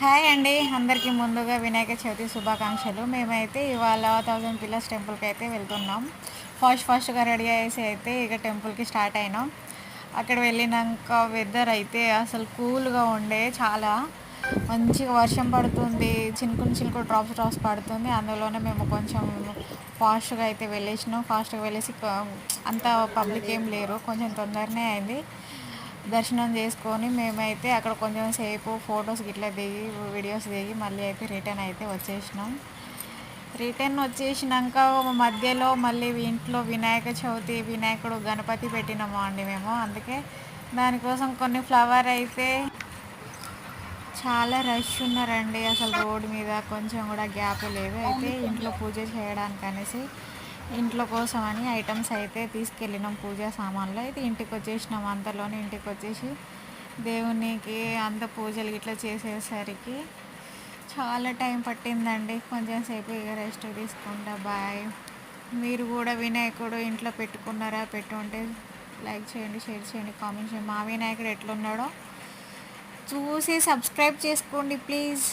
Hi అండి, అందరికీ ముందుగా వినాయక చవితి శుభాకాంక్షలు. మేమైతే ఇవాళ 1000 పిల్లర్స్ టెంపుల్కి అయితే వెళ్తున్నాం. ఫాస్ట్గా రెడీ అయ్యేసి అయితే ఇక టెంపుల్కి స్టార్ట్ అయినాం. అక్కడ వెళ్ళినాక వెదర్ అయితే అసలు కూల్గా ఉండే, చాలా మంచిగా వర్షం పడుతుంది, చినుకులు డ్రాప్స్ పడుతుంది. అందులోనే మేము కొంచెం ఫాస్ట్గా అయితే వెళ్ళేసినాం. ఫాస్ట్గా వెళ్ళేసి అంత పబ్లిక్ ఏం లేరు, కొంచెం తొందరనే అయింది. దర్శనం చేసుకొని మేమైతే అక్కడ కొంచెం సేపు ఫొటోస్ గిట్లా దిగి వీడియోస్ దిగి మళ్ళీ అయితే రిటర్న్ అయితే వచ్చేసినాం. రిటర్న్ వచ్చేసినాక మధ్యలో మళ్ళీ ఇంట్లో వినాయక చవితి వినాయకుడు గణపతి పెట్టినాము అండి మేము. అందుకే దానికోసం కొన్ని ఫ్లవర్ అయితే చాలా రష్ ఉన్నారండి. అసలు రోడ్డు మీద కొంచెం కూడా గ్యాప్ లేదు. అయితే ఇంట్లో పూజ చేయడానికి అనేసి ఇంట్లో కోసం అని ఐటమ్స్ అయితే తీసుకెళ్ళినాం, పూజా సామాన్లు. అయితే ఇంటికి వచ్చేసినాం. అంతలోనే ఇంటికి వచ్చేసి దేవునికి అంత పూజలు ఇట్లా చేసేసరికి చాలా టైం పట్టిందండి. కొంచెం సేపు ఇక రెస్ట్ తీసుకుంటా. బాయ్. మీరు కూడా వినాయకుడు ఇంట్లో పెట్టుకున్నారా? పెట్టుంటే లైక్ చేయండి, షేర్ చేయండి, కామెంట్ చేయండి. మా వినాయకుడు ఎట్లున్నాడో చూసి సబ్స్క్రైబ్ చేసుకోండి ప్లీజ్.